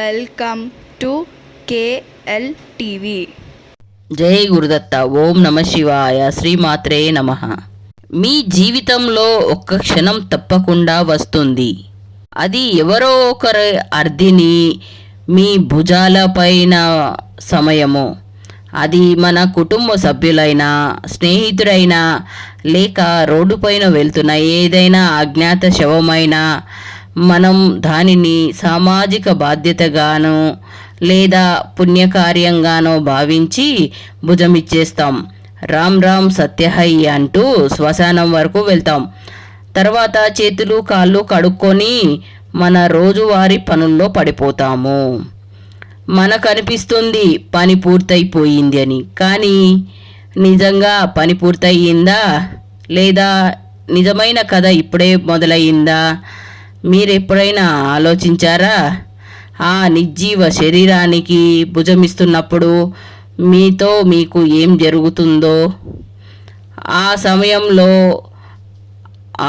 Welcome to KL TV. జై గురుదత్త. ఓం నమ శివాయ. శ్రీమాత్రే నమః. మీ జీవితంలో ఒక్క క్షణం తప్పకుండా వస్తుంది. అది ఎవరో ఒకరి అర్ధిని మీ భుజాలపైన సమయము. అది మన కుటుంబ సభ్యులైనా, స్నేహితుడైనా, లేక రోడ్డుపైన వెళ్తున్న ఏదైనా అజ్ఞాత శవమైనా మనం దానిని సామాజిక బాధ్యతగానో లేదా పుణ్యకార్యంగానో భావించి భుజమిచ్చేస్తాం. రామ్ రామ్ సత్యహై అంటూ శ్మశానం వరకు వెళ్తాం. తర్వాత చేతులు కాళ్ళు కడుక్కొని మన రోజువారీ పనుల్లో పడిపోతాము. మనకు అనిపిస్తుంది పని పూర్తయిపోయింది అని. కానీ నిజంగా పని పూర్తయిందా లేదా నిజమైన కథ ఇప్పుడే మొదలయ్యిందా? మీరు ఎప్పుడైనా ఆలోచించారా? ఆ నిర్జీవ శరీరానికి భుజమిస్తున్నప్పుడు మీకు ఏం జరుగుతుందో? ఆ సమయంలో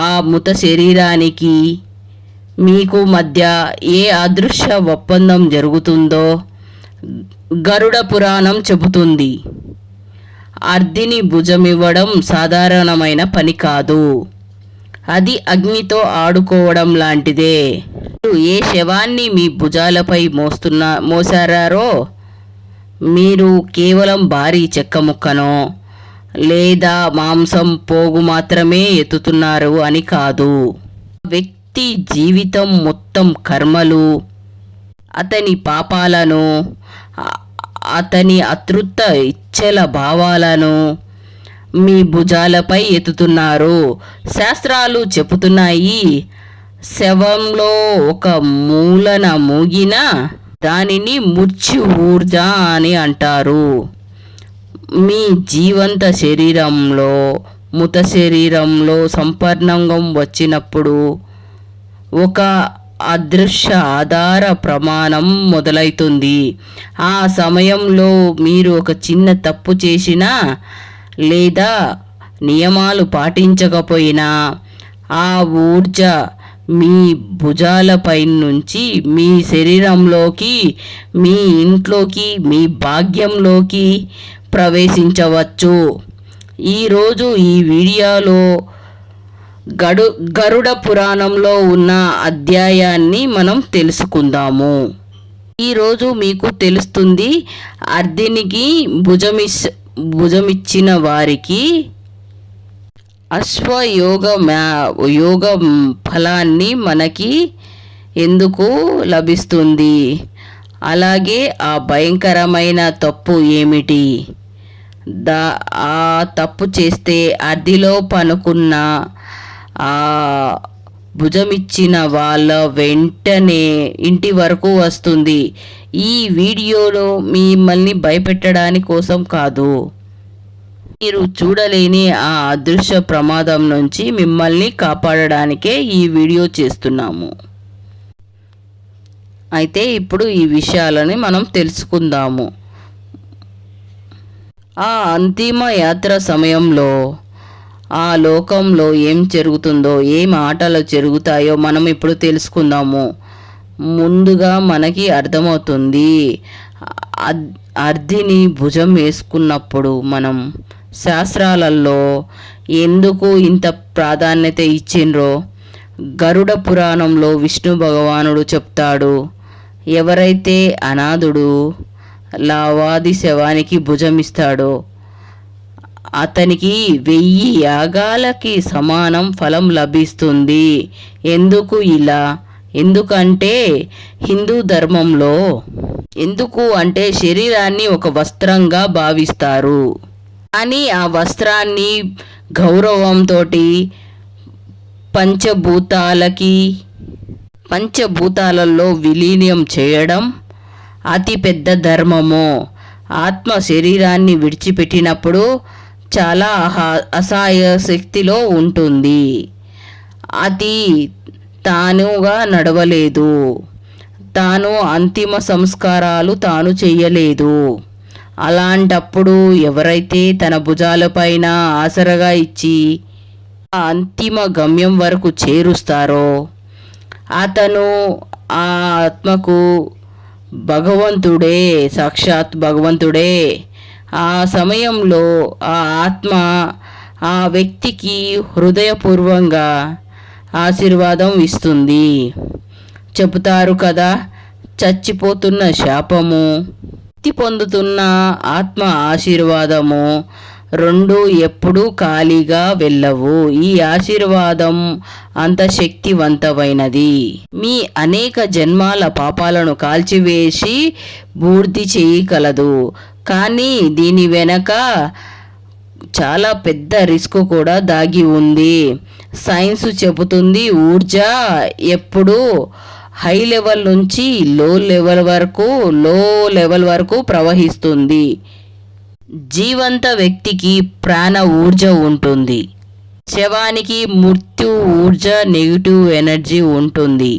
ఆ మృత శరీరానికి మీకు మధ్య ఏ అదృశ్య ఒప్పందం జరుగుతుందో గరుడ పురాణం చెబుతుంది. అర్ధిని భుజమివ్వడం సాధారణమైన పని కాదు. అది అగ్నితో ఆడుకోవడం లాంటిదే. ఏ శవాన్ని మీ భుజాలపై మోసారో మీరు కేవలం భారీ చెక్క ముక్కనో లేదా మాంసం పోగు మాత్రమే ఎత్తుతున్నారు అని కాదు. వ్యక్తి జీవితం మొత్తం కర్మలు, అతని పాపాలను, అతని అతృప్త ఇచ్ఛల భావాలను మీ భుజాలపై ఎత్తుతున్నారు. శాస్త్రాలు చెబుతున్నాయి, శవంలో ఒక మూలన మూగిన దానిని మృత్యు ఊర్జ అని అంటారు. మీ జీవంత శరీరంలో మృత శరీరంలో సంపర్కంగా వచ్చినప్పుడు ఒక అదృశ్య ఆధార ప్రమాణం మొదలవుతుంది. ఆ సమయంలో మీరు ఒక చిన్న తప్పు చేసినా లేదా నియమాలు పాటించకపోయినా ఆ ఊర్జ మీ భుజాలపై నుంచి మీ శరీరంలోకి, మీ ఇంట్లోకి, మీ భాగ్యంలోకి ప్రవేశించవచ్చు. ఈరోజు ఈ వీడియోలో గరుడ పురాణంలో ఉన్న అధ్యాయాన్ని మనం తెలుసుకుందాము. ఈరోజు మీకు తెలుస్తుంది, అర్ధినికి భుజమిచ్చిన వారికి యోగ ఫలాన్ని మనకి ఎందుకు లభిస్తుంది, అలాగే ఆ భయంకరమైన తప్పు ఏమిటి, ఆ తప్పు చేస్తే అర్ధిలో పనుకున్న ఆ భుజమిచ్చిన వాళ్ళ వెంటనే ఇంటి వరకు వస్తుంది. ఈ వీడియోలో మిమ్మల్ని భయపెట్టడానికి కోసం కాదు, మీరు చూడలేని ఆ అదృశ్య ప్రమాదం నుంచి మిమ్మల్ని కాపాడడానికే ఈ వీడియో చేస్తున్నాము. అయితే ఇప్పుడు ఈ విషయాలని మనం తెలుసుకుందాము. ఆ అంతిమ యాత్ర సమయంలో ఆ లోకంలో ఏం జరుగుతుందో, ఏం ఆటలు జరుగుతాయో మనం ఇప్పుడు తెలుసుకుందాము. ముందుగా మనకి అర్థమవుతుంది, అర్ధిని భుజం వేసుకున్నప్పుడు మనం శాస్త్రాలలో ఎందుకు ఇంత ప్రాధాన్యత ఇచ్చిండ్రో గరుడ పురాణంలో విష్ణు భగవానుడు చెప్తాడు. ఎవరైతే అనాథుడు లావాది శవానికి భుజమిస్తాడో అతనికి 1000 యాగాలకి సమానం ఫలం లభిస్తుంది. ఎందుకు ఇలా? ఎందుకంటే హిందూ ధర్మంలో శరీరాన్ని ఒక వస్త్రంగా భావిస్తారు. కానీ ఆ వస్త్రాన్ని గౌరవంతో పంచభూతాలలో విలీనం చేయడం అతి పెద్ద ధర్మము. ఆత్మ శరీరాన్ని విడిచిపెట్టినప్పుడు చాలా అసహాయ శక్తిలో ఉంటుంది. అది తానుగా నడవలేదు, తాను అంతిమ సంస్కారాలు తాను చేయలేదు. అలాంటప్పుడు ఎవరైతే తన భుజాలపైన ఆసరగా ఇచ్చి ఆ అంతిమ గమ్యం వరకు చేరుస్తారో అతను ఆ ఆత్మకు భగవంతుడే, సాక్షాత్ భగవంతుడే. ఆ సమయంలో ఆ ఆత్మ ఆ వ్యక్తికి హృదయపూర్వంగా ఆశీర్వాదం ఇస్తుంది. చెబుతారు కదా, చచ్చిపోతున్న శాపము, ముక్తి పొందుతున్న ఆత్మ ఆశీర్వాదము రెండు ఎప్పుడూ ఖాళీగా వెళ్ళవు. ఈ ఆశీర్వాదం అంత శక్తివంతమైనది. మీ అనేక జన్మాల పాపాలను కాల్చివేసి బూర్ది చేయగలదు. కానీ దీని వెనక చాలా పెద్ద రిస్క్ కూడా దాగి ఉంది. సైన్స్ చెబుతుంది, ఊర్జ ఎప్పుడు హై లెవెల్ నుంచి లో లెవెల్ వరకు ప్రవహిస్తుంది. జీవంత వ్యక్తికి ప్రాణ ఊర్జ ఉంటుంది, శవానికి మృత్యు ఊర్జ నెగిటివ్ ఎనర్జీ ఉంటుంది.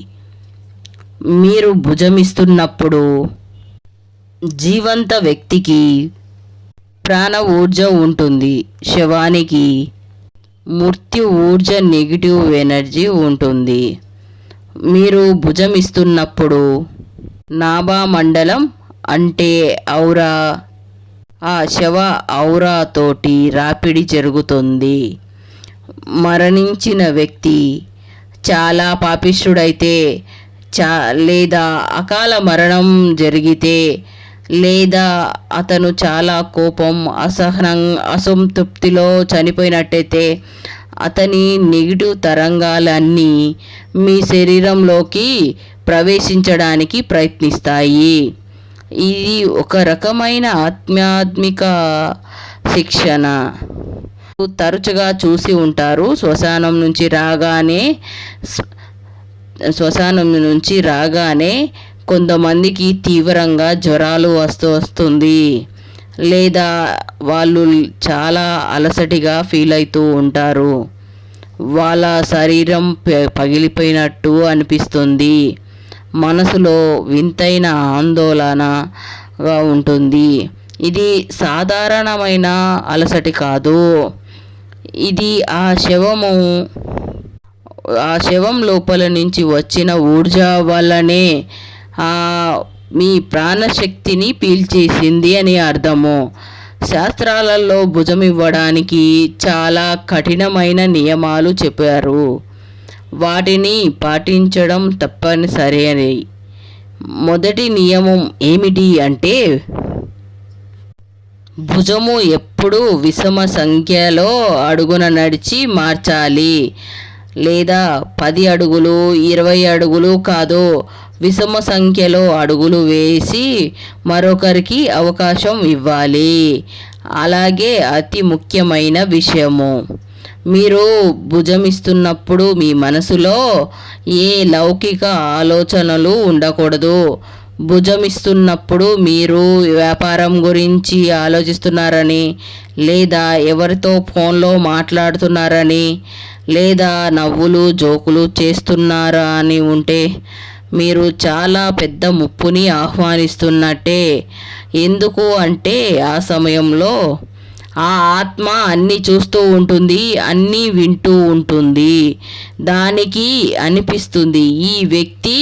మీరు భుజమిస్తున్నప్పుడు జీవంత వ్యక్తికి ప్రాణ ఊర్జ ఉంటుంది, శవానికి మృత్యు ఊర్జ నెగిటివ్ ఎనర్జీ ఉంటుంది. మీరు భుజమిస్తున్నప్పుడు నాభా మండలం అంటే ఔరా, ఆ శవ ఔరా తోటి రాపిడి జరుగుతుంది. మరణించిన వ్యక్తి చాలా పాపిష్ఠుడైతే, లేదా అకాల మరణం జరిగితే, లేదా అతను చాలా కోపం, అసంతృప్తిలో చనిపోయినట్టయితే అతని నెగిటివ్ తరంగాలన్నీ మీ శరీరంలోకి ప్రవేశించడానికి ప్రయత్నిస్తాయి. ఇది ఒక రకమైన ఆధ్యాత్మిక శిక్షణ. తరచుగా చూసి ఉంటారు, శ్మశానం నుంచి రాగానే కొంతమందికి తీవ్రంగా జ్వరాలు వస్తుంది, లేదా వాళ్ళు చాలా అలసటిగా ఫీల్ అవుతూ ఉంటారు. వాళ్ళ శరీరం పగిలిపోయినట్టు అనిపిస్తుంది. మనసులో వింతైన ఆందోళనగా ఉంటుంది. ఇది సాధారణమైన అలసటి కాదు. ఇది ఆ శవం లోపల నుంచి వచ్చిన ఊర్జా వల్లనే మీ ప్రాణశక్తిని పీల్చేసింది అని అర్థము. శాస్త్రాలలో భుజం ఇవ్వడానికి చాలా కఠినమైన నియమాలు చెప్పారు. వాటిని పాటించడం తప్పనిసరి అని. మొదటి నియమం ఏమిటి అంటే, భుజము ఎప్పుడు విషమ సంఖ్యలో అడుగున నడిచి మార్చాలి. లేదా 10 అడుగులు 20 అడుగులు కాదు, విషమ సంఖ్యలో అడుగులు వేసి మరొకరికి అవకాశం ఇవ్వాలి. అలాగే అతి ముఖ్యమైన విషయము, మీరు భుజమిస్తున్నప్పుడు మీ మనసులో ఏ లౌకిక ఆలోచనలు ఉండకూడదు. భుజమిస్తున్నప్పుడు మీరు వ్యాపారం గురించి ఆలోచిస్తున్నారని, లేదా ఎవరితో ఫోన్లో మాట్లాడుతున్నారని, లేదా నవ్వులు జోకులు చేస్తున్నారా అని ఉంటే మీరు చాలా పెద్ద ముప్పుని ఆహ్వానిస్తున్నట్టే. ఎందుకు అంటే ఆ సమయంలో ఆ ఆత్మ అన్నీ చూస్తూ ఉంటుంది, అన్నీ వింటూ ఉంటుంది. దానికి అనిపిస్తుంది, ఈ వ్యక్తి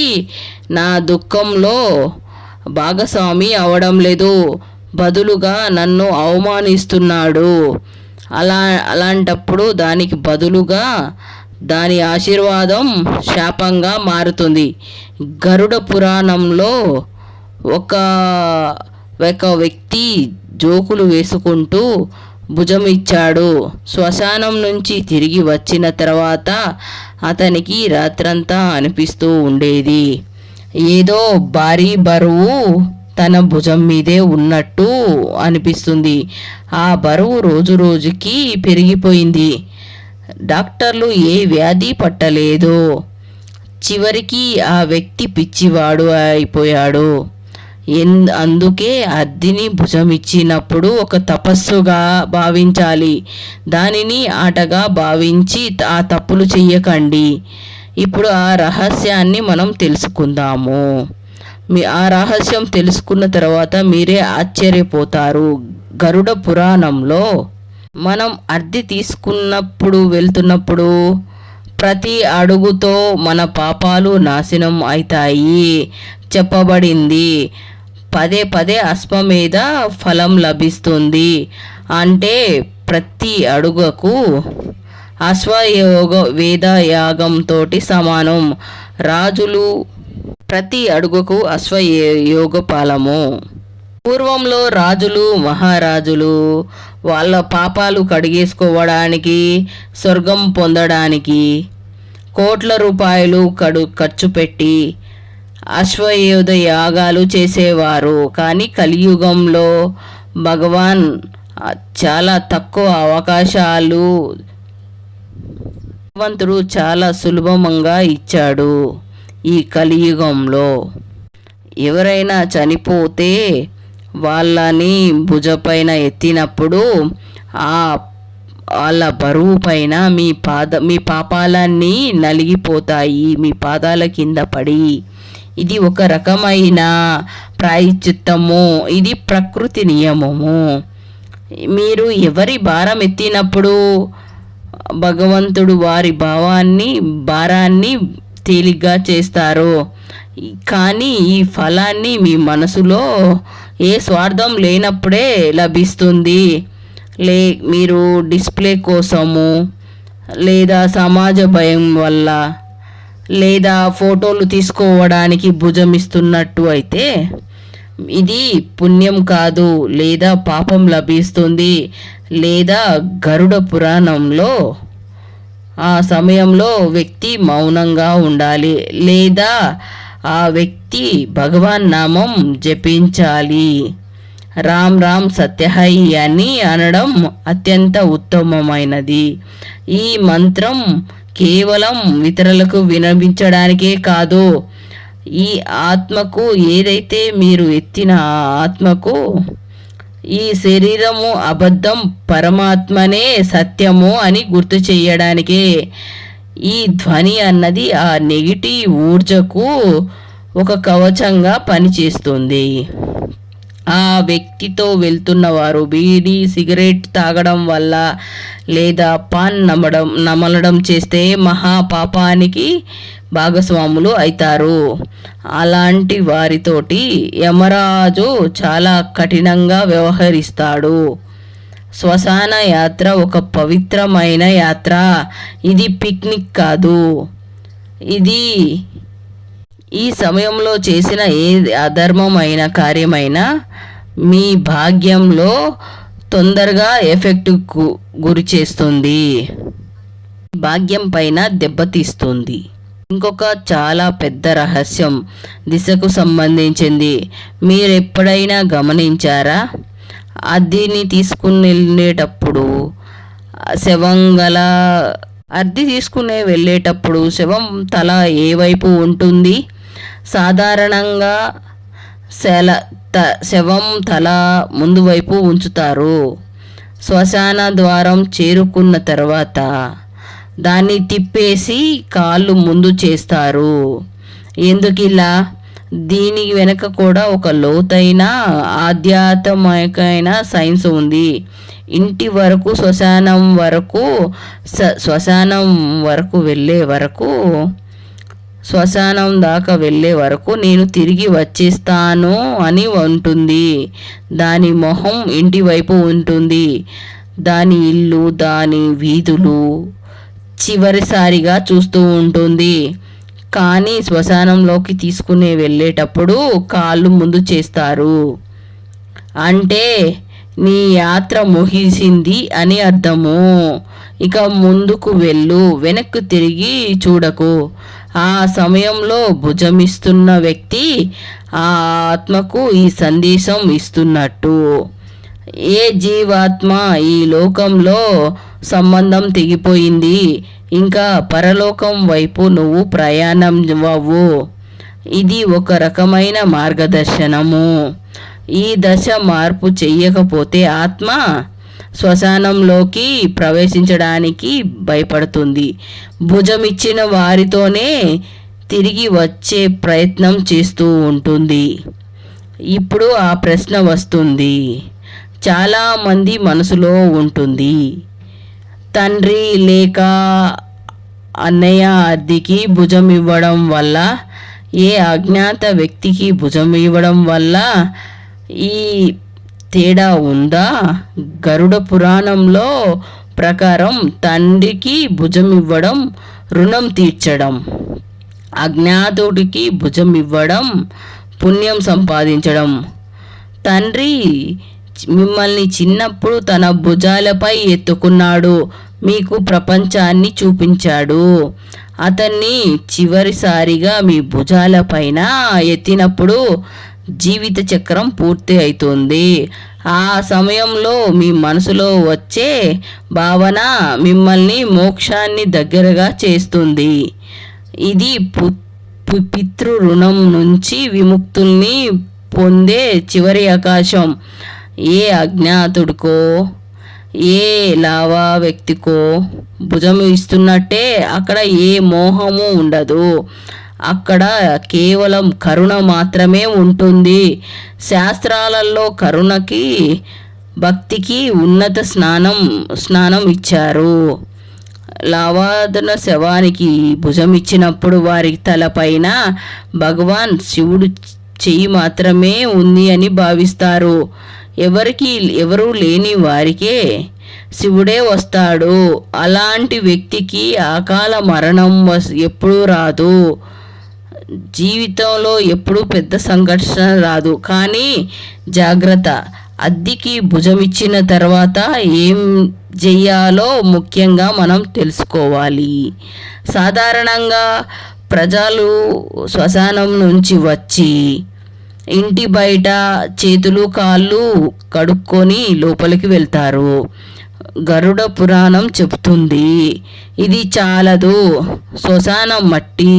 నా దుఃఖంలో భాగస్వామి అవడం లేదు, బదులుగా నన్ను అవమానిస్తున్నాడు. అలాంటప్పుడు దానికి బదులుగా దాని ఆశీర్వాదం శాపంగా మారుతుంది. గరుడ పురాణంలో ఒక వ్యక్తి జోకులు వేసుకుంటూ భుజం ఇచ్చాడు. శ్మశానం నుంచి తిరిగి వచ్చిన తర్వాత అతనికి రాత్రంతా అనిపిస్తూ ఉండేది, ఏదో భారీ బరువు తన భుజం మీదే ఉన్నట్టు అనిపిస్తుంది. ఆ బరువు రోజు రోజుకి పెరిగిపోయింది. డాక్టర్లు ఏ వ్యాధి పట్టలేదు. చివరికి ఆ వ్యక్తి పిచ్చివాడు అయిపోయాడు. అందుకే అగ్నిని భుజమిచ్చినప్పుడు ఒక తపస్సుగా భావించాలి. దానిని ఆటగా భావించి ఆ తప్పులు చెయ్యకండి. ఇప్పుడు ఆ రహస్యాన్ని మనం తెలుసుకుందాము. ఆ రహస్యం తెలుసుకున్న తర్వాత మీరే ఆశ్చర్యపోతారు. గరుడ పురాణంలో మనం అద్దె తీసుకున్నప్పుడు వెళ్తున్నప్పుడు ప్రతి అడుగుతో మన పాపాలు నాశనం అవుతాయి చెప్పబడింది. పదే పదే అశ్వమేధ ఫలం లభిస్తుంది. అంటే ప్రతి అడుగుకు వేద యాగంతో సమానం. రాజులు ప్రతి అడుగుకు అశ్వయోగ ఫలము. పూర్వంలో రాజులు మహారాజులు వాళ్ళ పాపాలు కడిగేసుకోవడానికి, స్వర్గం పొందడానికి కోట్ల రూపాయలు ఖర్చు పెట్టి అశ్వయోధ యాగాలు చేసేవారు. కానీ కలియుగంలో భగవాన్ చాలా తక్కువ అవకాశాలు భగవంతుడు చాలా సులభంగా ఇచ్చాడు. ఈ కలియుగంలో ఎవరైనా చనిపోతే వాళ్ళని భుజపైన ఎత్తినప్పుడు వాళ్ళ బరువు పైన మీ పాపాలన్నీ నలిగిపోతాయి, మీ పాదాల కింద పడి. ఇది ఒక రకమైన ప్రాయశ్చిత్తము. ఇది ప్రకృతి నియమము. మీరు ఎవరి భారం ఎత్తినప్పుడు భగవంతుడు వారి భారాన్ని తేలిగ్గా చేస్తారు. కానీ ఈ ఫలాన్ని మీ మనసులో ఏ స్వార్థం లేనప్పుడే లభిస్తుంది. మీరు డిస్ప్లే కోసము, లేదా సమాజ భయం వల్ల, లేదా ఫోటోలు తీసుకోవడానికి భుజం ఇస్తున్నట్టు అయితే ఇది పుణ్యం కాదు, లేదా పాపం లభిస్తుంది. లేదా గరుడ పురాణంలో ఆ సమయంలో వ్యక్తి మౌనంగా ఉండాలి, లేదా ఆ వ్యక్తి భగవాన్ నామం జపించాలి. రామ్ రామ్ సత్యహై అని అనడం అత్యంత ఉత్తమమైనది. ఈ మంత్రం కేవలం ఇతరులకు వినిపించడానికే కాదు, ఈ ఆత్మకు, ఏదైతే మీరు ఎత్తిన ఆత్మకు, ఈ శరీరము అబద్ధం, పరమాత్మనే సత్యము అని గుర్తు చేయడానికే. ఈ ధ్వని అన్నది ఆ నెగిటివ్ ఊర్జకు ఒక కవచంగా పనిచేస్తుంది. ఆ వ్యక్తితో వెళ్తున్నవారు బీడీ సిగరెట్ తాగడం వల్ల, లేదా పాన్ నమలడం చేస్తే మహాపాపానికి భాగస్వాములు అవుతారు. అలాంటి వారితోటి యమరాజు చాలా కఠినంగా వ్యవహరిస్తాడు. శ్మశాన యాత్ర ఒక పవిత్రమైన యాత్ర. ఇది పిక్నిక్ కాదు. ఇది ఈ సమయంలో చేసిన ఏ అధర్మమైన కార్యమైనా మీ భాగ్యంలో తొందరగా ఎఫెక్ట్ గురి చేస్తుంది, భాగ్యం పైన దెబ్బతీస్తుంది. ఇంకొక చాలా పెద్ద రహస్యం దిశకు సంబంధించింది. మీరు ఎప్పుడైనా గమనించారా? అద్దెని తీసుకుని వెళ్ళేటప్పుడు వెళ్ళేటప్పుడు శవం తల ఏ వైపు ఉంటుంది? సాధారణంగా శవం తల ముందు వైపు ఉంచుతారు. శ్మశాన ద్వారం చేరుకున్న తర్వాత దాన్ని తిప్పేసి కాళ్ళు ముందు చేస్తారు. ఎందుకిలా? దీని వెనక కూడా ఒక లోతైన ఆధ్యాత్మికమైన సైన్స్ ఉంది. ఇంటి వరకు శ్మశానం దాకా వెళ్ళే వరకు నేను తిరిగి వచ్చేస్తాను అని ఉంటుంది. దాని మొహం ఇంటి వైపు ఉంటుంది. దాని ఇల్లు, దాని వీధులు చివరిసారిగా చూస్తూ ఉంటుంది. కానీ శ్మశానంలోకి తీసుకుని వెళ్ళేటప్పుడు కాళ్ళు ముందు చేస్తారు. అంటే నీ యాత్ర ముగిసింది అని అర్థము. ఇక ముందుకు వెళ్ళు, వెనక్కు తిరిగి చూడకు. ఆ సమయంలో భుజమిస్తున్న వ్యక్తి ఆ ఆత్మకు ఈ సందేశం ఇస్తున్నట్టు. ఏ జీవాత్మ ఈ లోకంలో సంబంధం తెగిపోయింది, ఇంకా పరలోకం వైపు నువ్వు ప్రయాణం అవ్వు. ఇది ఒక రకమైన మార్గదర్శనము. ఈ దశ మార్పు చెయ్యకపోతే ఆత్మ శ్మశానంలోకి ప్రవేశించడానికి భయపడుతుంది. భుజమిచ్చిన వారితోనే తిరిగి వచ్చే ప్రయత్నం చేస్తూ ఉంటుంది. ఇప్పుడు ఆ ప్రశ్న వస్తుంది, చాలామంది మనసులో ఉంటుంది, తండ్రి లేక అన్నయ్య అద్దెకి భుజం ఇవ్వడం వల్ల, ఏ అజ్ఞాత వ్యక్తికి భుజం ఇవ్వడం వల్ల ఈ తేడా ఉందా? గరుడ పురాణంలో ప్రకారం తండ్రికి భుజం ఇవ్వడం రుణం తీర్చడం, అజ్ఞాతుడికి భుజం ఇవ్వడం పుణ్యం సంపాదించడం. తండ్రి మిమ్మల్ని చిన్నప్పుడు తన భుజాలపై ఎత్తుకున్నాడు, మీకు ప్రపంచాన్ని చూపించాడు. అతన్ని చివరిసారిగా మీ భుజాలపైన ఎత్తినప్పుడు జీవిత చక్రం పూర్తి అవుతుంది. ఆ సమయంలో మీ మనసులో వచ్చే భావన మిమ్మల్ని మోక్షాన్ని దగ్గరగా చేస్తుంది. ఇది పితృ రుణం నుంచి విముక్తుల్ని పొందే చివరి అవకాశం. ఏ అజ్ఞాతుడికో ఏ లావా వ్యక్తికో భుజం ఇస్తున్నట్టే అక్కడ ఏ మోహము ఉండదు. అక్కడ కేవలం కరుణ మాత్రమే ఉంటుంది. శాస్త్రాలలో కరుణకి భక్తికి ఉన్నత స్నానం ఇచ్చారు. లావాదన శవానికి భుజం ఇచ్చినప్పుడు వారి తలపైన భగవాన్ శివుడు చెయ్యి మాత్రమే ఉంది అని భావిస్తారు. ఎవరూ లేని వారికే శివుడే వస్తాడు. అలాంటి వ్యక్తికి అకాల మరణం ఎప్పుడూ రాదు. జీవితంలో ఎప్పుడూ పెద్ద సంఘర్షణ రాదు. కానీ జాగ్రత్త, అద్దెకి భుజం ఇచ్చిన తర్వాత ఏం చెయ్యాలో ముఖ్యంగా మనం తెలుసుకోవాలి. సాధారణంగా ప్రజలు శ్మశానం నుంచి వచ్చి ఇంటి బయట చేతులు కాళ్ళు కడుక్కొని లోపలికి వెళ్తారు. గరుడ పురాణం చెబుతుంది ఇది చాలదు. శ్మశానం మట్టి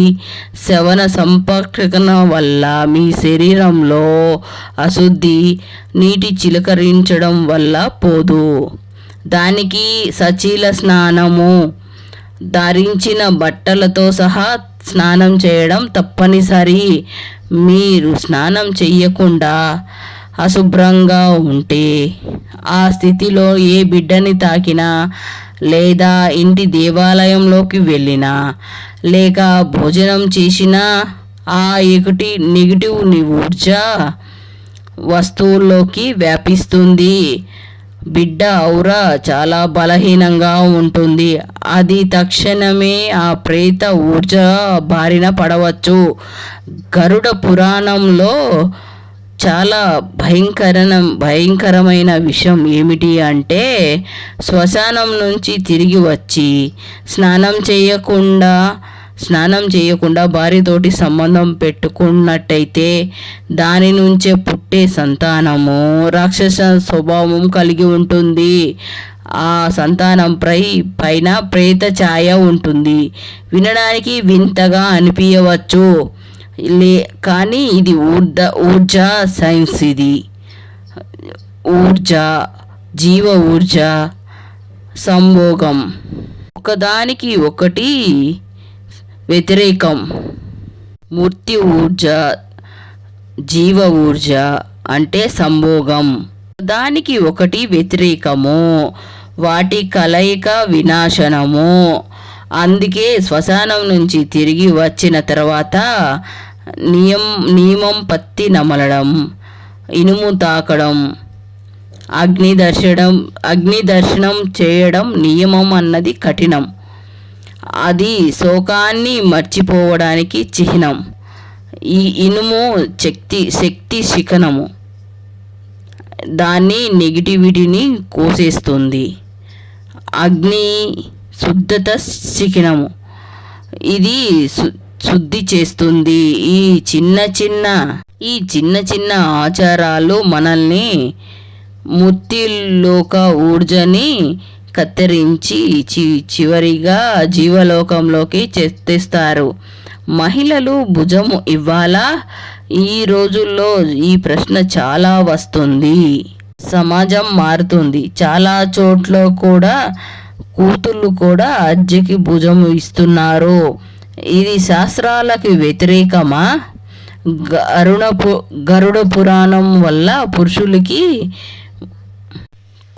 శవన సంపర్కన వల్ల మీ శరీరంలో అశుద్ధి నీటి చిలకరించడం వల్ల పోదు. దానికి సచీల స్నానము, ధరించిన బట్టలతో సహా స్నానం చేయడం తప్పనిసరి. మీరు స్నానం చెయ్యకుండా అశుభ్రంగా ఉంటే ఆ స్థితిలో ఏ బిడ్డని తాకినా, లేదా ఇంటి దేవాలయంలోకి వెళ్ళినా, లేక భోజనం చేసినా ఆ నెగిటివ్ ఊర్జ వస్తువుల్లోకి వ్యాపిస్తుంది. బిడ్డ ఔరా చాలా బలహీనంగా ఉంటుంది. అది తక్షణమే ఆ ప్రేత ఊర్జ బారిన పడవచ్చు. గరుడ పురాణంలో చాలా భయంకరమైన విషయం ఏమిటి అంటే, శ్మశానం నుంచి తిరిగి వచ్చి స్నానం చేయకుండా భార్యతోటి సంబంధం పెట్టుకున్నట్టయితే దాని నుంచే పుట్టే సంతానము రాక్షస స్వభావం కలిగి ఉంటుంది. ఆ సంతానం పైన ప్రేత ఛాయ ఉంటుంది. వినడానికి వింతగా అనిపించవచ్చు, కానీ ఇది ఊర్జా సైన్స్. ఇది జీవ ఊర్జ సంభోగం, ఒకదానికి ఒకటి వ్యతిరేకం. మూర్తి ఊర్జ, జీవ ఊర్జ అంటే సంభోగం, దానికి ఒకటి వ్యతిరేకము. వాటి కలయిక వినాశనము. అందుకే శ్మశానం నుంచి తిరిగి వచ్చిన తర్వాత నియమం పత్తి నమలడం, ఇనుము తాకడం, అగ్ని దర్శనం చేయడం నియమం అన్నది కఠినం. అది శోకాన్ని మర్చిపోవడానికి చిహ్నం. ఈ ఇనుము శక్తి శిఖనము, దాన్ని నెగిటివిటీని కోసేస్తుంది. అగ్ని శుద్ధత శిఖనము, ఇది శుద్ధి చేస్తుంది. ఈ చిన్న చిన్న ఆచారాలు మనల్ని మూర్తిలోక ఊర్జని కత్తిరించి చివరిగా జీవలోకంలోకి తెస్తారు. మహిళలు భుజము ఇవ్వాలా? ఈ రోజుల్లో ఈ ప్రశ్న చాలా వస్తుంది. సమాజం మారుతుంది. చాలా చోట్ల కూడా కూతుళ్ళు కూడా అజ్జకి భుజం ఇస్తున్నారు. ఇది శాస్త్రాలకి వ్యతిరేకమా? గరుడ పురాణం వల్ల పురుషులకి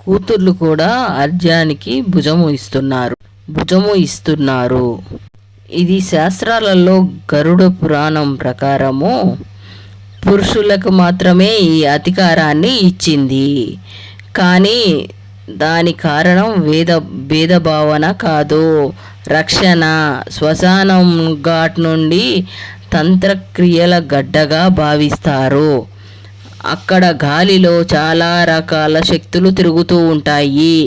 కూతుర్లు కూడా అర్జానికి భుజము ఇస్తున్నారు. ఇది శాస్త్రాలలో గరుడ పురాణం ప్రకారము పురుషులకు మాత్రమే ఈ అధికారాన్ని ఇచ్చింది. కానీ దాని కారణం భేదభావన కాదు, రక్షణ. శ్మశానం ఘాట్ నుండి తంత్రక్రియల గడ్డగా భావిస్తారు. అక్కడ గాలిలో చాలా రకాల శక్తులు తిరుగుతూ ఉంటాయి.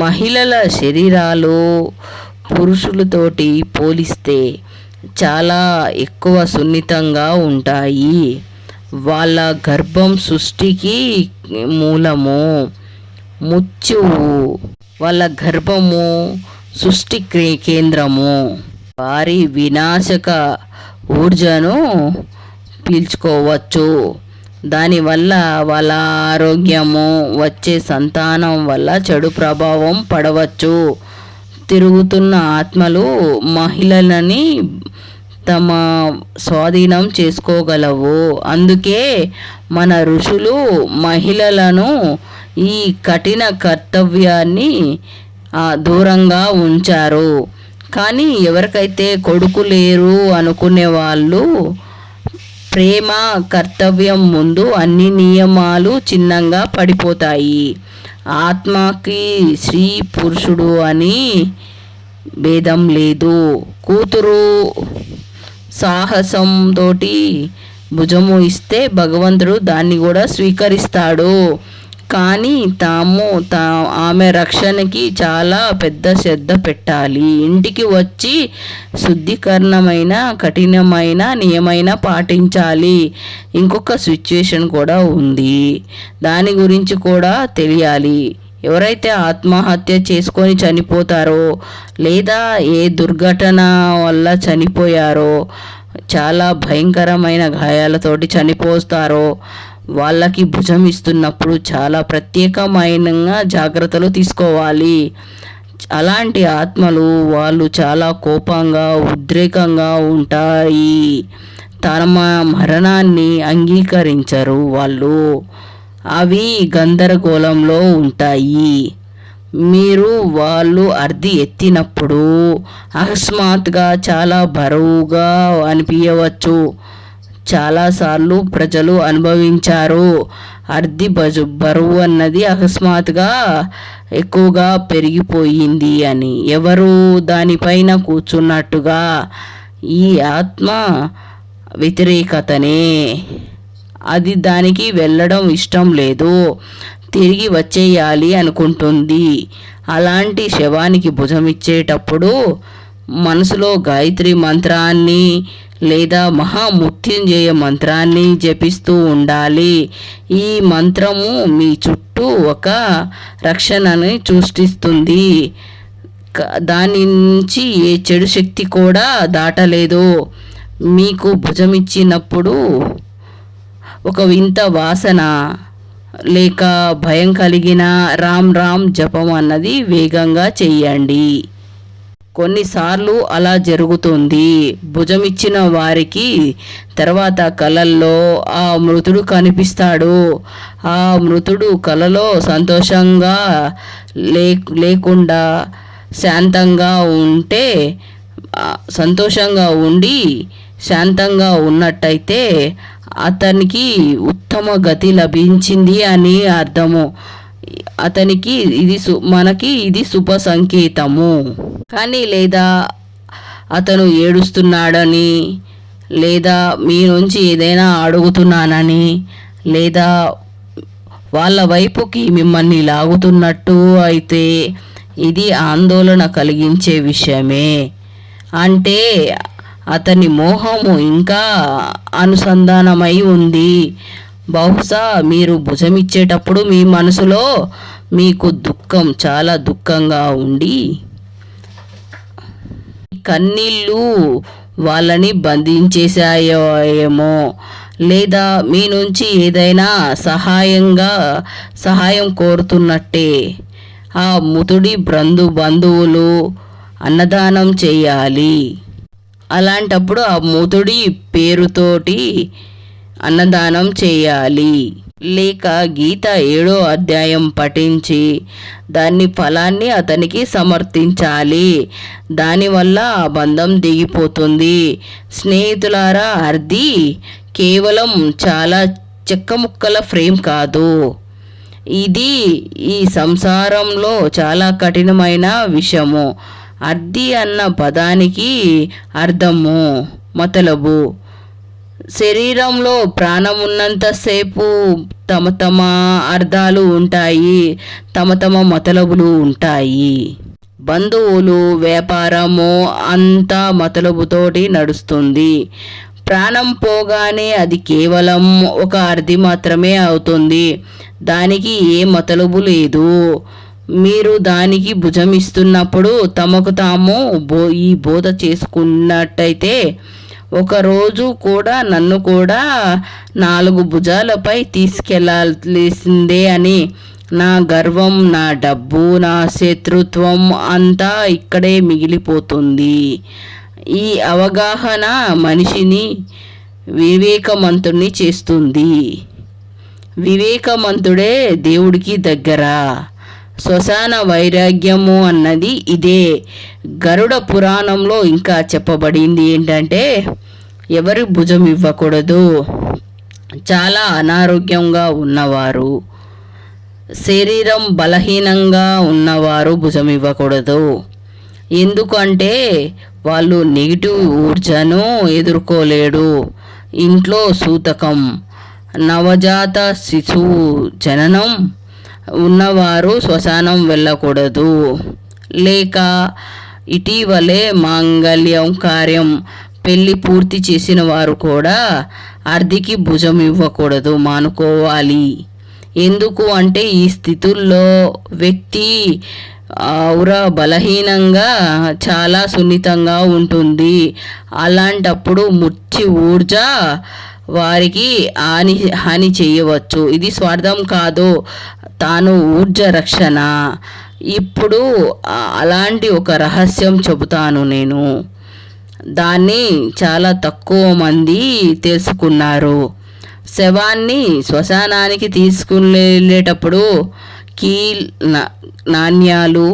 మహిళల శరీరాలు పురుషులతోటి పోలిస్తే చాలా ఎక్కువ సున్నితంగా ఉంటాయి. వాళ్ళ గర్భం సృష్టికి మూలము, ముత్యువు. వాళ్ళ గర్భము సృష్టి కేంద్రము. వారి వినాశక ఊర్జను పీల్చుకోవచ్చు. దానివల్ల వాళ్ళ ఆరోగ్యము, వచ్చే సంతానం వల్ల చెడు ప్రభావం పడవచ్చు. తిరుగుతున్న ఆత్మలు మహిళలని తమ స్వాధీనం చేసుకోగలవు. అందుకే మన ఋషులు మహిళలను ఈ కఠిన కర్తవ్యాన్ని దూరంగా ఉంచారు. కానీ ఎవరికైతే కొడుకు లేరు అనుకునే వాళ్ళు ప్రేమ కర్తవ్యం ముందు అన్ని నియమాలు చిన్నంగా పడిపోతాయి. ఆత్మకి స్త్రీ పురుషుడు అని భేదం లేదు. కూతురు సాహసంతో భుజము ఇస్తే భగవంతుడు దాన్ని కూడా స్వీకరిస్తాడు. కానీ ఆమె రక్షణకి చాలా పెద్ద శ్రద్ధ పెట్టాలి. ఇంటికి వచ్చి శుద్ధీకరణమైన కఠినమైన నియమైన పాటించాలి. ఇంకొక సిచ్యువేషన్ కూడా ఉంది, దాని గురించి కూడా తెలియాలి. ఎవరైతే ఆత్మహత్య చేసుకొని చనిపోతారో లేదా ఏ దుర్ఘటన వల్ల చనిపోయారో, చాలా భయంకరమైన గాయాలతోటి చనిపోతారో, వాళ్ళకి భుజం ఇస్తున్నప్పుడు చాలా ప్రత్యేకమైన జాగ్రత్తలు తీసుకోవాలి. అలాంటి ఆత్మలు వాళ్ళు చాలా కోపంగా ఉద్రేకంగా ఉంటాయి. తమ మరణాన్ని అంగీకరించరు వాళ్ళు. అవి గందరగోళంలో ఉంటాయి. మీరు వాళ్ళు అర్ధి ఎత్తినప్పుడు అకస్మాత్తుగా చాలా బరువుగా అనిపించవచ్చు. చాలాసార్లు ప్రజలు అనుభవించారు. అర్ధి బరువు అన్నది అకస్మాత్తుగా ఎక్కువగా పెరిగిపోయింది అని. ఎవరు దానిపైన కూర్చున్నట్టుగా ఈ ఆత్మ వ్యతిరేకతనే. అది దానికి వెళ్ళడం ఇష్టం లేదు, తిరిగి వచ్చేయాలి అనుకుంటుంది. అలాంటి శవానికి భుజమిచ్చేటప్పుడు మనసులో గాయత్రి మంత్రాన్ని లేదా మహామృత్యుంజయ మంత్రాన్ని జపిస్తూ ఉండాలి. ఈ మంత్రము మీ చుట్టూ ఒక రక్షణని సృష్టిస్తుంది. దాని నుంచి ఏ చెడు శక్తి కూడా దాటలేదు. మీకు భుజమిచ్చినప్పుడు ఒక వింత వాసన లేక భయం కలిగిన రామ్ రామ్ జపం అన్నది వేగంగా చెయ్యండి. కొన్నిసార్లు అలా జరుగుతుంది. భుజమిచ్చిన వారికి తర్వాత కలల్లో ఆ మృతుడు కనిపిస్తాడు. ఆ మృతుడు కలలో సంతోషంగా లేకుండా శాంతంగా ఉంటే, సంతోషంగా ఉండి శాంతంగా ఉన్నట్టయితే అతనికి ఉత్తమ గతి లభించింది అని అర్థము. అతనికి మనకి ఇది శుభ సంకేతము. కానీ లేదా అతను ఏడుస్తున్నాడని, లేదా మీ నుంచి ఏదైనా అడుగుతున్నానని, లేదా వాళ్ళ వైపుకి మిమ్మల్ని లాగుతున్నట్టు అయితే ఇది ఆందోళన కలిగించే విషయమే. అంటే అతని మోహము ఇంకా అనుసంధానమై ఉంది. బహుశా మీరు భుజమిచ్చేటప్పుడు మీ మనసులో మీకు దుఃఖం, చాలా దుఃఖంగా ఉండి కన్నీళ్ళు వాళ్ళని బంధించేసాయేమో, లేదా మీ నుంచి ఏదైనా సహాయం కోరుతున్నట్టే. ఆ మృతుడి బంధువులు అన్నదానం చేయాలి. అలాంటప్పుడు ఆ మృతుడి పేరుతోటి అన్నదానం చేయాలి. లేక గీత 7వ అధ్యాయం పఠించి దాని ఫలాన్ని అతనికి సమర్థించాలి. దానివల్ల ఆ బంధం దిగిపోతుంది. స్నేహితులారా, అర్ది కేవలం చాలా చెక్క ముక్కల ఫ్రేమ్ కాదు. ఇది ఈ సంసారంలో చాలా కఠినమైన విషయము. అర్ది అన్న పదానికి అర్థము మతలబు. శరీరంలో ప్రాణం ఉన్నంతసేపు తమ తమ అర్థాలు ఉంటాయి, తమ తమ మతలబులు ఉంటాయి. బంధువులు, వ్యాపారము అంతా మతలబుతోటి నడుస్తుంది. ప్రాణం పోగానే అది కేవలం ఒక అర్థి మాత్రమే అవుతుంది. దానికి ఏ మతలబు లేదు. మీరు దానికి భుజమిస్తున్నప్పుడు తమకు తాము ఈ బోధ చేసుకున్నట్టయితే ఒకరోజు కూడా నన్ను కూడా 4 భుజాలపై తీసుకెళ్లాల్సిందే అని. నా గర్వం, నా డబ్బు, నా శత్రుత్వం అంతా ఇక్కడే మిగిలిపోతుంది. ఈ అవగాహన మనిషిని వివేకవంతుణ్ణి చేస్తుంది. వివేకవంతుడే దేవుడికి దగ్గర. శ్మశాన వైరాగ్యము అన్నది ఇదే. గరుడ పురాణంలో ఇంకా చెప్పబడింది ఏంటంటే, ఎవరి భుజం ఇవ్వకూడదు. చాలా అనారోగ్యంగా ఉన్నవారు, శరీరం బలహీనంగా ఉన్నవారు భుజం ఇవ్వకూడదు. ఎందుకంటే వాళ్ళు నెగిటివ్ ఊర్జను ఎదుర్కోలేడు. ఇంట్లో సూతకం, నవజాత శిశువు జననం ఉన్నవారు శ్మశానం వెళ్ళకూడదు. లేక ఇటీవలే మాంగళ్యం కార్యం పెళ్లి పూర్తి చేసిన వారు కూడా అర్ధికి భుజం ఇవ్వకూడదు, మానుకోవాలి. ఎందుకు అంటే ఈ స్థితుల్లో వ్యక్తి బలహీనంగా చాలా సున్నితంగా ఉంటుంది. అలాంటప్పుడు ముచ్చి ఊర్జ వారికి హాని చేయవచ్చు. ఇది స్వార్థం కాదు, తాను ఊర్జ రక్షణ. ఇప్పుడు అలాంటి ఒక రహస్యం చెబుతాను నేను. దాన్ని చాలా తక్కువ మంది తెలుసుకున్నారు. శవాన్ని శ్మశానానికి తీసుకువెళ్ళేటప్పుడు నాణ్యాలు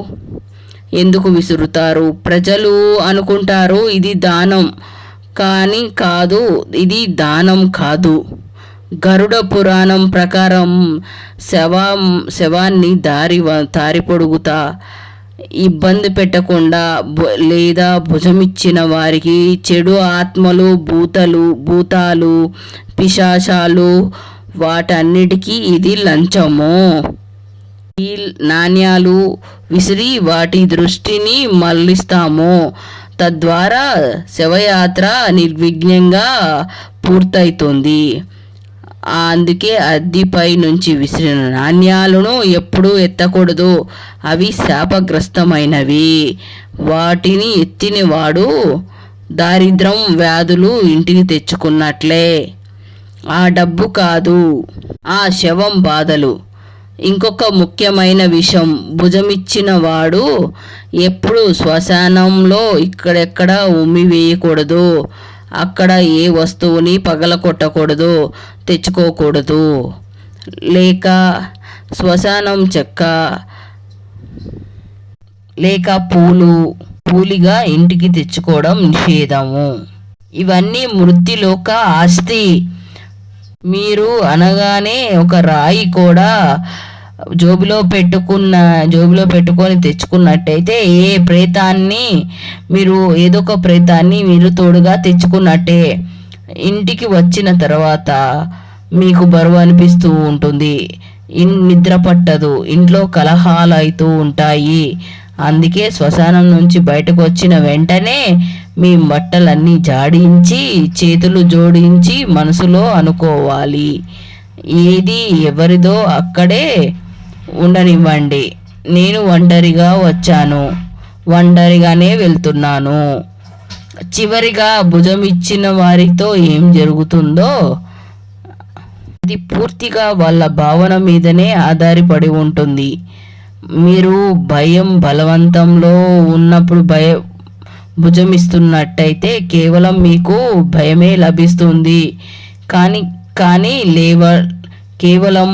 ఎందుకు విసురుతారు? ప్రజలు అనుకుంటారు ఇది దానం, కానీ కాదు, ఇది దానం కాదు. గరుడ పురాణం ప్రకారం శవాన్ని దారి పొడుగుతా ఇబ్బంది పెట్టకుండా లేదా భుజమిచ్చిన వారికి చెడు ఆత్మలు, భూతాలు, పిశాచాలు వాటన్నిటికీ ఇది లంచము. ఈ నాణ్యాలు విసిరి వాటి దృష్టిని మళ్లిస్తాము. తద్వారా శవయాత్ర నిర్విఘ్నంగా పూర్తవుతుంది. అందుకే అద్దిపై నుంచి విసిరిన నాణ్యాలను ఎప్పుడూ ఎత్తకూడదు. అవి శాపగ్రస్తమైనవి. వాటిని ఎత్తినవాడు దారిద్రం, వ్యాధులు ఇంటికి తెచ్చుకున్నట్లే. ఆ డబ్బు కాదు, ఆ శవం బాధలు. ఇంకొక ముఖ్యమైన విషయం, భుజమిచ్చిన వాడు ఎప్పుడు శ్మశానంలో ఇక్కడెక్కడ ఉమ్మి వేయకూడదు. అక్కడ ఏ వస్తువుని పగలకొట్టకూడదు, తెచ్చుకోకూడదు. లేక శ్మశానం చెక్క లేక పూలిగా ఇంటికి తెచ్చుకోవడం నిషేధము. ఇవన్నీ మృత్యులోక ఆస్తి. మీరు అనగానే ఒక రాయి కూడా జోబులో పెట్టుకొని తెచ్చుకున్నట్టయితే ఏ ప్రేతాన్ని ఏదో ఒక ప్రేతాన్ని మీరు తోడుగా తెచ్చుకున్నట్టే. ఇంటికి వచ్చిన తర్వాత మీకు బరువు అనిపిస్తూ ఉంటుంది, నిద్ర పట్టదు, ఇంట్లో కలహాలు అవుతూ ఉంటాయి. అందుకే శ్మశానం నుంచి బయటకు వచ్చిన వెంటనే మీ బట్టలన్నీ జాడించి, చేతులు జోడించి మనసులో అనుకోవాలి, ఏది ఎవరిదో అక్కడే ఉండనివ్వండి. నేను ఒంటరిగా వచ్చాను, ఒంటరిగానే వెళ్తున్నాను. చివరిగా భుజం ఇచ్చిన వారితో ఏం జరుగుతుందో అది పూర్తిగా వాళ్ళ భావన మీదనే ఆధారపడి ఉంటుంది. మీరు బలవంతంలో ఉన్నప్పుడు భుజమిస్తున్నట్టయితే కేవలం మీకు భయమే లభిస్తుంది. కానీ కేవలం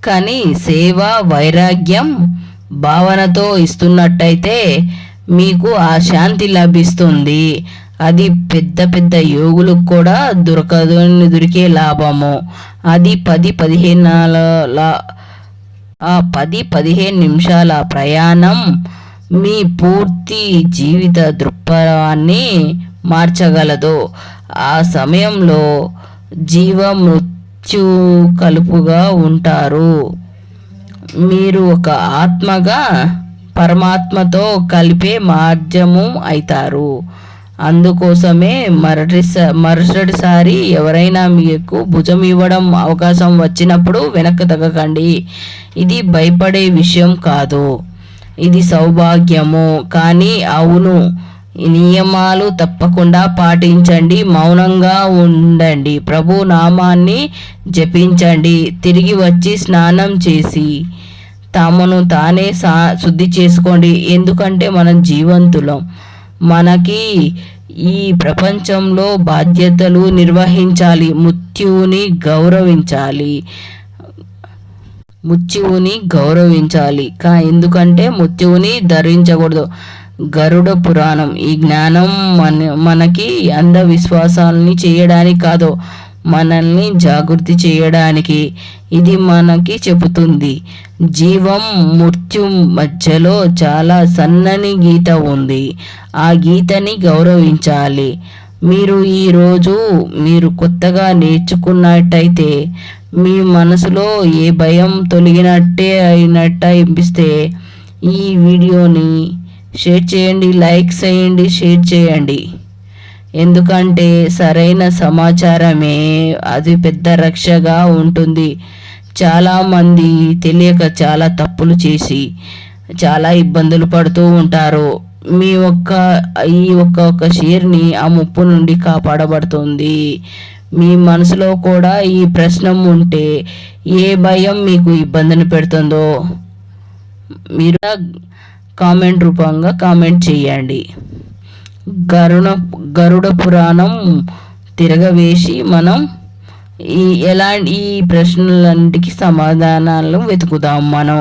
కానీ సేవ వైరాగ్యం భావనతో ఇస్తున్నట్టయితే మీకు ఆ శాంతి లభిస్తుంది. అది పెద్ద పెద్ద యోగులకు కూడా దొరికే లాభము. అది 10-15 నిమిషాల ప్రయాణం మీ పూర్తి జీవిత దృక్పథాన్ని మార్చగలదు. ఆ సమయంలో మృత్యు కలుపుగా ఉంటారు. మీరు ఒక ఆత్మగా పరమాత్మతో కలిపే మార్గము అవుతారు. అందుకోసమే మరుసటిసారి ఎవరైనా మీకు భుజం ఇవ్వడం అవకాశం వచ్చినప్పుడు వెనక్కి తగ్గకండి. ఇది భయపడే విషయం కాదు, ఇది సౌభాగ్యము. కానీ అవును, నియమాలు తప్పకుండా పాటించండి, మౌనంగా ఉండండి, ప్రభు నామాన్ని జపించండి, తిరిగి వచ్చి స్నానం చేసి తమను తానే శుద్ధి చేసుకోండి. ఎందుకంటే మనం జీవంతులం. మనకి ఈ ప్రపంచంలో బాధ్యతలు నిర్వహించాలి, మృత్యువుని గౌరవించాలి. ఎందుకంటే మృత్యువుని ధరించకూడదు. గరుడ పురాణం ఈ జ్ఞానం మనకి అంధవిశ్వాసాలని చేయడానికి కాదు, మనల్ని జాగృతి చేయడానికి ఇది మనకి చెబుతుంది. జీవం మృత్యు మధ్యలో చాలా సన్నని గీత ఉంది. ఆ గీతని గౌరవించాలి. మీరు కొత్తగా నేర్చుకున్నట్టయితే మీ మనసులో ఏ భయం తొలగినట్టే అనిపిస్తే ఈ వీడియోని షేర్ చేయండి, లైక్ చేయండి, షేర్ చేయండి. ఎందుకంటే సరైన సమాచారమే అది పెద్ద రక్షగా ఉంటుంది. చాలామంది తెలియక చాలా తప్పులు చేసి చాలా ఇబ్బందులు పడుతూ ఉంటారు. మీ ఈ ఒక్క షేర్ని ఆ ముప్పు నుండి కాపాడబడుతుంది. మీ మనసులో కూడా ఈ ప్రశ్న ఉంటే ఏ భయం మీకు ఇబ్బందిని పెడుతుందో మీరు కామెంట్ రూపంగా కామెంట్ చేయండి. గరుడ పురాణం తిరగవేసి మనం ఈ ప్రశ్నలన్నిటికీ సమాధానాలు వెతుకుదాం. మనం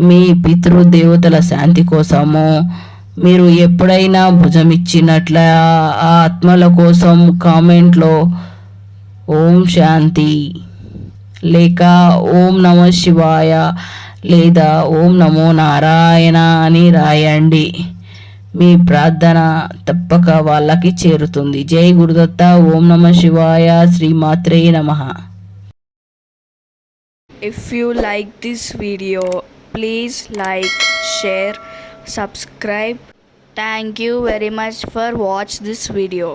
మీ పితృదేవతల శాంతి కోసము మీరు ఎప్పుడైనా భుజం ఇచ్చినట్ల ఆ ఆత్మల కోసం కామెంట్లో ఓం శాంతి లేక ఓం నమ శివాయ లేదా ఓం నమో నారాయణ అని రాయండి. మీ ప్రార్థన తప్పక వాళ్ళకి చేరుతుంది. జై గురుదత్త. ఓం నమ శివాయ. శ్రీమాత్రే నమః. If you like this video, please like, share, subscribe. Thank you very much for watch this video.